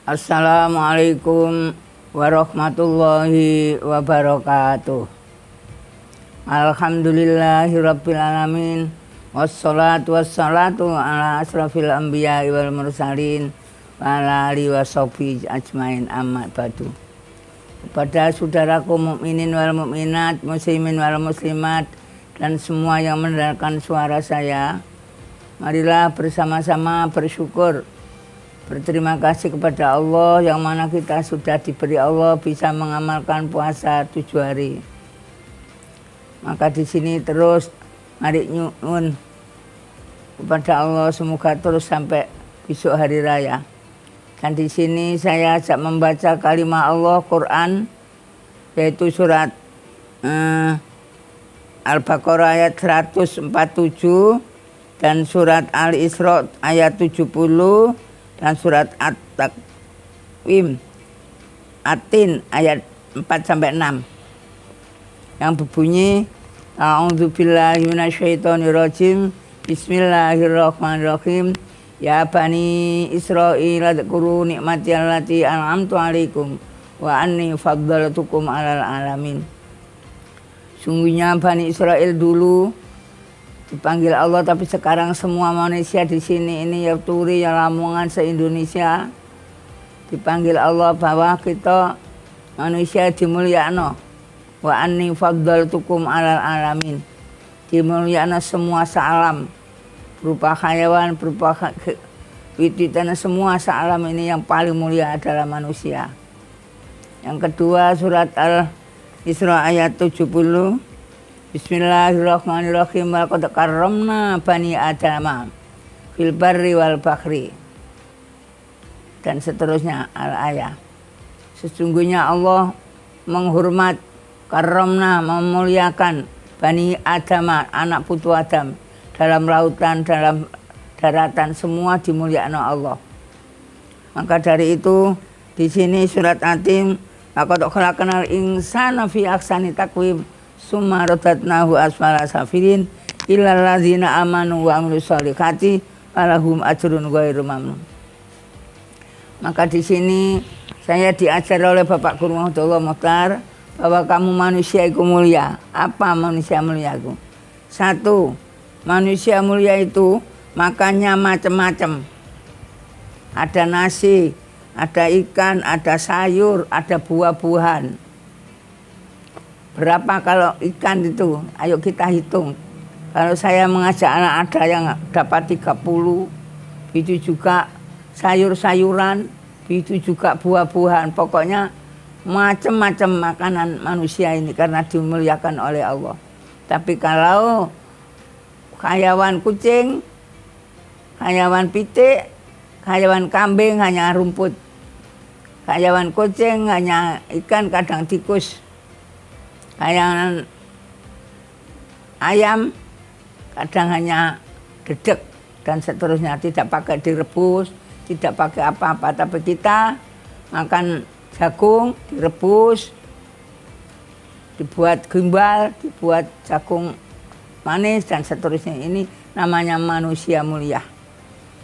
Assalamualaikum warahmatullahi wabarakatuh. Alhamdulillahirabbil alamin. Wassalatu wassalatu ala asrafil anbiya'i wal mursalin wa ala alihi washabihi ajmain, amma ba'du. Kepada saudaraku mukminin wal mukminat, muslimin wal muslimat, dan semua yang mendengarkan suara saya, marilah bersama-sama bersyukur, berterima kasih kepada Allah yang mana kita sudah diberi Allah bisa mengamalkan puasa 7 hari. Maka di sini terus mari nyuwun kepada Allah semoga terus sampai besok hari raya. Dan di sini saya ajak membaca kalimat Allah Quran, yaitu surat Al-Baqarah ayat 147 dan surat Al-Isra ayat 70 dan surat At-Takwim Atin ayat 4-6 yang berbunyi A'udzubillahi minasyaitonirrajim. Bismillahirrahmanirrahim. Ya bani Israil adkuru nikmati allati an'amtu alaikum wa anni faddaltukum alal alamin. Sungguhnya Bani Israel dulu dipanggil Allah, tapi sekarang semua manusia di sini ini ya Turi, ya Lamongan, se-Indonesia dipanggil Allah bahwa kita manusia dimulyakno. Wa anni faddaltukum alal alamin. Dimulyakno semua sealam, berupa hayawan, berupa wititan, semua sealam ini yang paling mulia adalah manusia. Yang kedua surat Al-Isra ayat 70. Bismillahirrahmanirrahim. Walaqad karramna bani adama fil barri wal bahri. Dan seterusnya al-ayah. Sesungguhnya Allah menghormat, karramna, memuliakan bani adama, anak putu Adam, dalam lautan, dalam daratan, semua dimuliakan Allah. Maka dari itu di sini surat Atim, laqad khalaqnal insana fi ahsani taqwim summa radadnahu asfala safilin illal ladzina amanu wa amilus solihati falahum ajrun ghairu mamnun. Maka di sini saya diajar oleh Bapak Guru Mahmudullah Mukhtar bahwa kamu manusia itu mulia. Apa manusia mulia itu? 1. Manusia mulia itu makannya macam-macam. Ada nasi, ada ikan, ada sayur, ada buah-buahan. Berapa kalau ikan itu? Ayo kita hitung. Kalau saya mengajak anak ada yang dapat 30, itu juga sayur-sayuran, itu juga buah-buahan. Pokoknya macam-macam makanan manusia ini karena dimuliakan oleh Allah. Tapi kalau hayawan kucing, hayawan pitik, hayawan kambing hanya rumput. Hayawan kucing hanya ikan, kadang tikus. Hayawan ayam kadang hanya dedek dan seterusnya, tidak pakai direbus, tidak pakai apa-apa. Tapi kita makan jagung direbus, dibuat gimbal, dibuat jagung manis dan seterusnya. Ini namanya manusia mulia.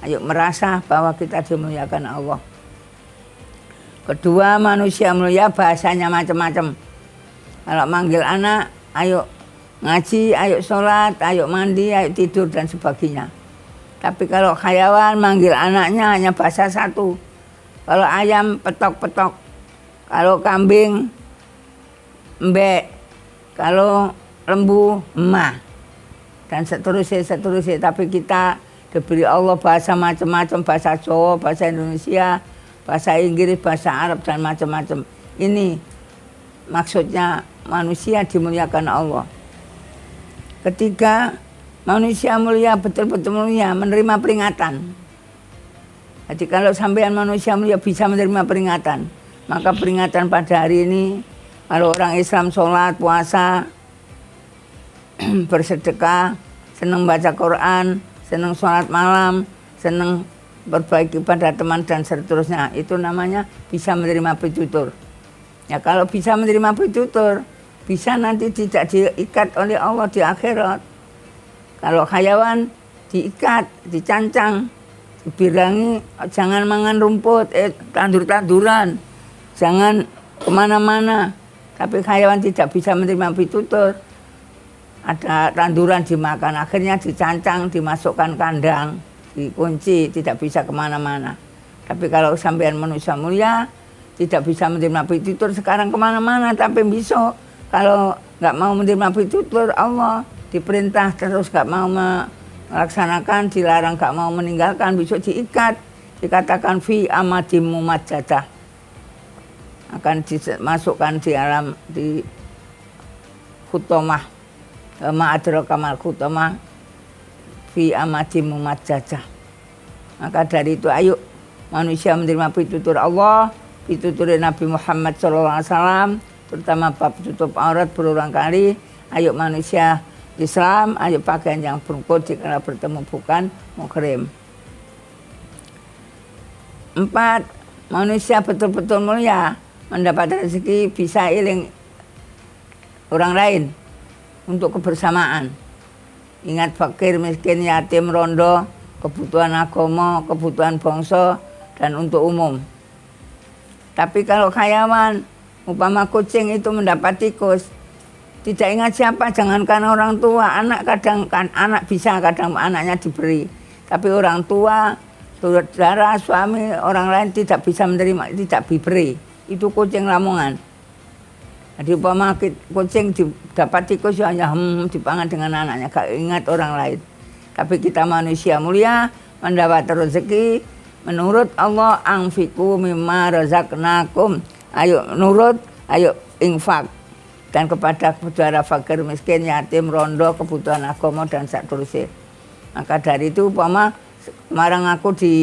Ayo merasa bahwa kita dimuliakan Allah. Kedua, manusia mulia bahasanya macam-macam. Kalau manggil anak, ayo ngaji, ayo sholat, ayo mandi, ayo tidur dan sebagainya. Tapi kalau hayawan manggil anaknya hanya bahasa satu. Kalau ayam petok-petok, kalau kambing mbek, kalau lembu emah, dan seterusnya. Tapi kita diberi Allah bahasa macam-macam, bahasa Jawa, bahasa Indonesia, bahasa Inggris, bahasa Arab dan macam-macam. Ini maksudnya manusia dimuliakan Allah. Ketiga, manusia mulia betul-betul mulia, menerima peringatan. Jadi kalau sampean manusia mulia bisa menerima peringatan, maka peringatan pada hari ini, kalau orang Islam sholat, puasa, bersedekah, senang baca Quran, senang sholat malam, senang berbaik pada teman dan seterusnya, itu namanya bisa menerima pitutur. Ya kalau bisa menerima pitutur, bisa nanti tidak diikat oleh Allah di akhirat. Kalau hayawan diikat, dicancang, Dibilangi jangan mangan rumput, tandur-tanduran, jangan kemana-mana. Tapi hayawan tidak bisa menerima pitutur. Ada tanduran dimakan, akhirnya dicancang, dimasukkan kandang, dikunci, tidak bisa kemana-mana. Tapi kalau sampean manusia mulia, tidak bisa menerima pitutur sekarang kemana-mana, tapi besok kalau nggak mau menerima pitutur Allah, diperintah terus nggak mau melaksanakan, dilarang nggak mau meninggalkan, besok diikat, dikatakan fi amadim mumajjadah, akan dimasukkan di alam di khutomah, ma'adraka mal khutomah fi amadim mumajjadah. Maka dari itu ayo manusia menerima pitutur Allah, pitutur Nabi Muhammad SAW, terutama bab tutup aurat berulang kali. Ayo manusia Islam, ayo pakaian yang berukut jika bertemu bukan muhrim. 4. Manusia betul-betul mulia, mendapat rezeki bisa iling orang lain untuk kebersamaan. Ingat fakir, miskin, yatim, rondo, kebutuhan agama, kebutuhan bangsa, dan untuk umum. Tapi kalau hayawan, umpama kucing itu mendapat tikus, tidak ingat siapa, jangankan orang tua, anak kadang kan anak bisa, kadang anaknya diberi. Tapi orang tua, saudara, suami, orang lain tidak bisa menerima, tidak diberi. Itu kucing lamongan. Jadi umpama kucing dapat tikus hanya dipangan dengan anaknya, gak ingat orang lain. Tapi kita manusia mulia mendapat rezeki menurut Allah, anfiqu mimma razaqnakum. Ayo nurut, ayo infak. Dan kepada saudara fakir, miskin, yatim, rondo, kebutuhan agama dan seterusnya. Maka dari itu umpama kemarin aku di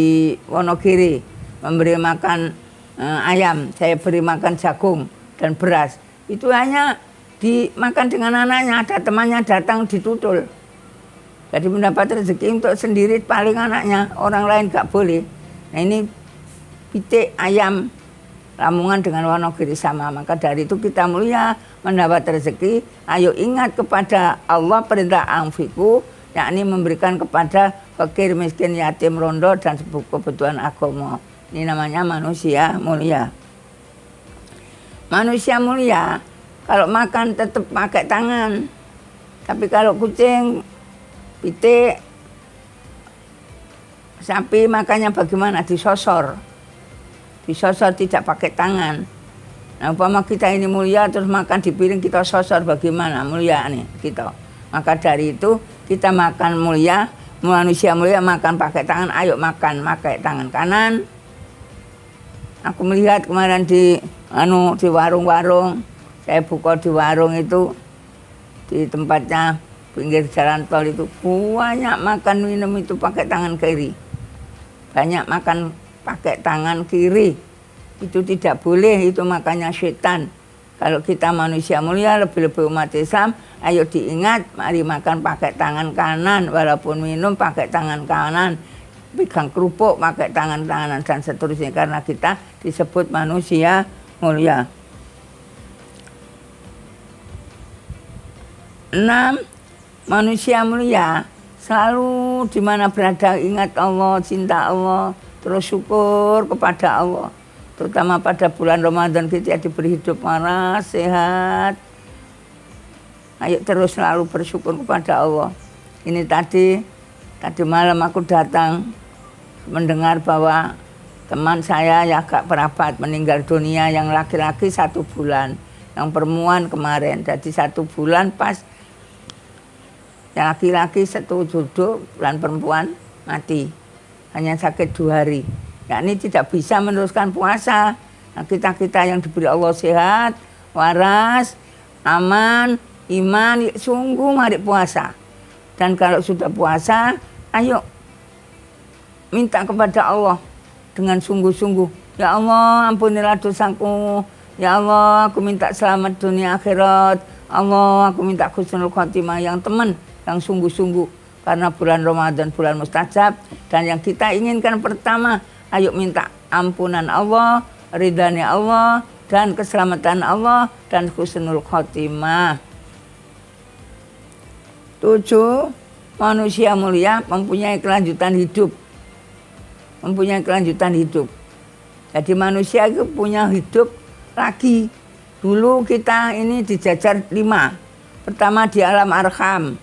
Wonogiri memberi makan ayam, saya beri makan jagung dan beras. Itu hanya dimakan dengan anaknya, ada temannya datang ditutul. Jadi mendapat rezeki untuk sendiri paling anaknya, orang lain gak boleh. Nah ini pitik ayam Lamongan dengan Wonogiri sama. Maka dari itu kita mulia mendapat rezeki. Ayo ingat kepada Allah perintah anfiku, yakni memberikan kepada fakir, miskin, yatim, rondo dan kebutuhan agama. Ini namanya manusia mulia. Manusia mulia kalau makan tetap pakai tangan. Tapi kalau kucing, pitik, sapi makannya bagaimana? Disosor. Disosor tidak pakai tangan. Nah umpama kita ini mulia terus makan di piring kita sosor, bagaimana mulia nih kita. Maka dari itu kita makan mulia, manusia mulia makan pakai tangan. Ayo makan pakai tangan kanan. Aku melihat kemarin di warung-warung, saya buka di warung itu, di tempatnya pinggir jalan tol itu banyak makan minum itu pakai tangan kiri. Banyak makan pakai tangan kiri. Itu tidak boleh, itu makanya setan. Kalau kita manusia mulia, lebih-lebih umat Islam, ayo diingat, mari makan pakai tangan kanan, walaupun minum pakai tangan kanan, pegang kerupuk pakai tangan kanan dan seterusnya, karena kita disebut manusia mulia. 6. Manusia mulia selalu di mana berada ingat Allah, cinta Allah, terus syukur kepada Allah. Terutama pada bulan Ramadan kita diberi hidup waras, sehat. Ayo terus selalu bersyukur kepada Allah. Ini tadi malam aku datang mendengar bahwa teman saya yang agak perabat meninggal dunia, yang laki-laki 1 bulan, yang perempuan kemarin. Jadi 1 bulan pas yang laki-laki 1 jodoh, bulan perempuan mati. Hanya sakit 2 hari. Yakni tidak bisa meneruskan puasa. Nah, kita yang diberi Allah sehat, waras, aman, iman, sungguh mari puasa. Dan kalau sudah puasa, ayo minta kepada Allah dengan sungguh-sungguh. Ya Allah, ampunilah dosaku. Ya Allah, aku minta selamat dunia akhirat. Allah, aku minta husnul khotimah yang teman, yang sungguh-sungguh. Karena bulan Ramadan bulan mustajab, dan yang kita inginkan pertama, ayo minta ampunan Allah, ridhanya Allah, dan keselamatan Allah, dan husnul khotimah. 7. Manusia mulia mempunyai kelanjutan hidup. mempunyai kelanjutan hidup. Jadi manusia itu punya hidup lagi. Dulu kita ini dijajar 5. Pertama di alam arham.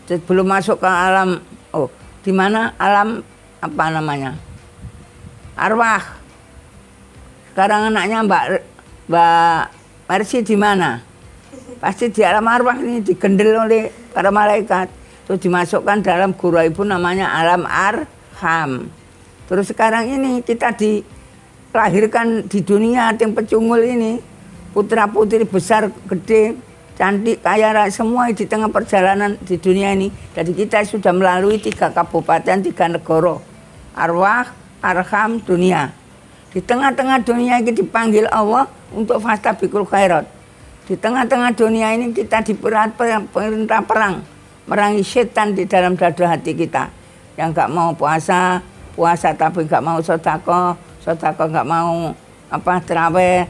Sebelum masuk ke alam, di mana alam apa namanya? Arwah. Sekarang anaknya Mbak Mercy di mana? Pasti di alam arwah ini digendel oleh para malaikat. Terus dimasukkan dalam guraibu namanya alam arham. Terus sekarang ini kita dilahirkan di dunia yang pecungul ini. Putra putri besar, gede, cantik, kaya raya, semua di tengah perjalanan di dunia ini. Jadi kita sudah melalui 3 kabupaten, 3 negara. Arwah, arham, dunia. Di tengah-tengah dunia ini dipanggil Allah untuk fastabiqul khairat. Di tengah-tengah dunia ini kita diperintah perang. Merangi setan di dalam dada hati kita. Yang gak mau puasa tapi gak mau sedekah gak mau terawih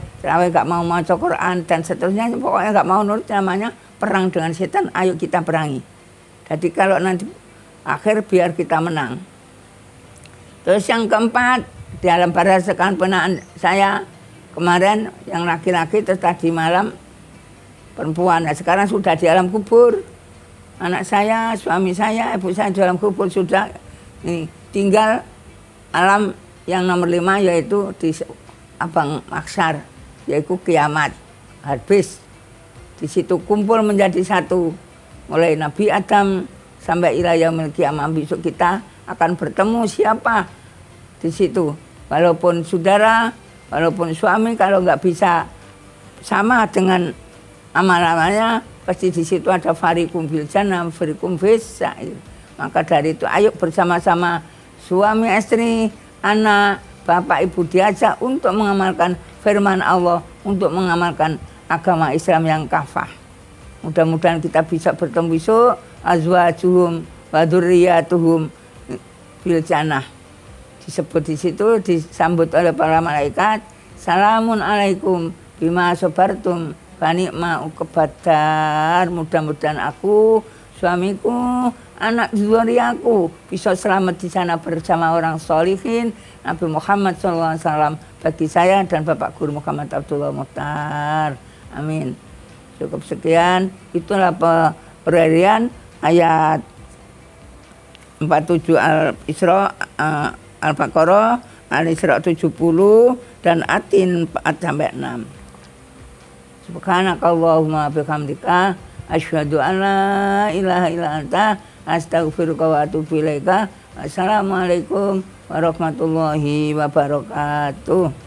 gak mau baca Quran dan seterusnya. Pokoknya gak mau nurut, namanya perang dengan setan. Ayo kita perangi. Jadi kalau nanti akhir biar kita menang. Terus yang keempat, dalam berdasarkan penaan saya kemarin yang laki-laki, terus tadi malam perempuan. Nah, sekarang sudah di alam kubur. Anak saya, suami saya, ibu saya di alam kubur sudah. Ini tinggal alam yang nomor 5 yaitu di abang maksar, yaitu kiamat habis. Di situ kumpul menjadi satu. Mulai Nabi Adam sampai ila yaumil kiamah, besok kita akan bertemu siapa di situ. Walaupun saudara, walaupun suami, kalau nggak bisa sama dengan amal-amalnya, pasti di situ ada fariqum fil jannah, fariqum fis sa'ir. Maka dari itu ayo bersama-sama suami istri, anak, bapak ibu diajak untuk mengamalkan firman Allah, untuk mengamalkan agama Islam yang kafah. Mudah-mudahan kita bisa bertemu besok. Azwajuhum wa dzurriyyatuhum fil jannah. Disebut di situ, disambut oleh para malaikat. Salamun alaikum bima sabartum fa ni'ma uqbadar. Mudah-mudahan aku, suamiku, anak zuriyaku bisa selamat di sana bersama orang sholihin. Nabi Muhammad SAW bagi saya dan Bapak Guru Muhammad Abdullah Mukhtar. Amin. Cukup sekian. Itulah perharian ayat 47 Al-Isra, Al-Baqarah, Al-Isra 70 dan Atin 4-6. Subhanakallahumma bihamdika asyhadu an la ilaha illa anta astaghfiruka wa atubu ilaika. Assalamualaikum warahmatullahi wabarakatuh.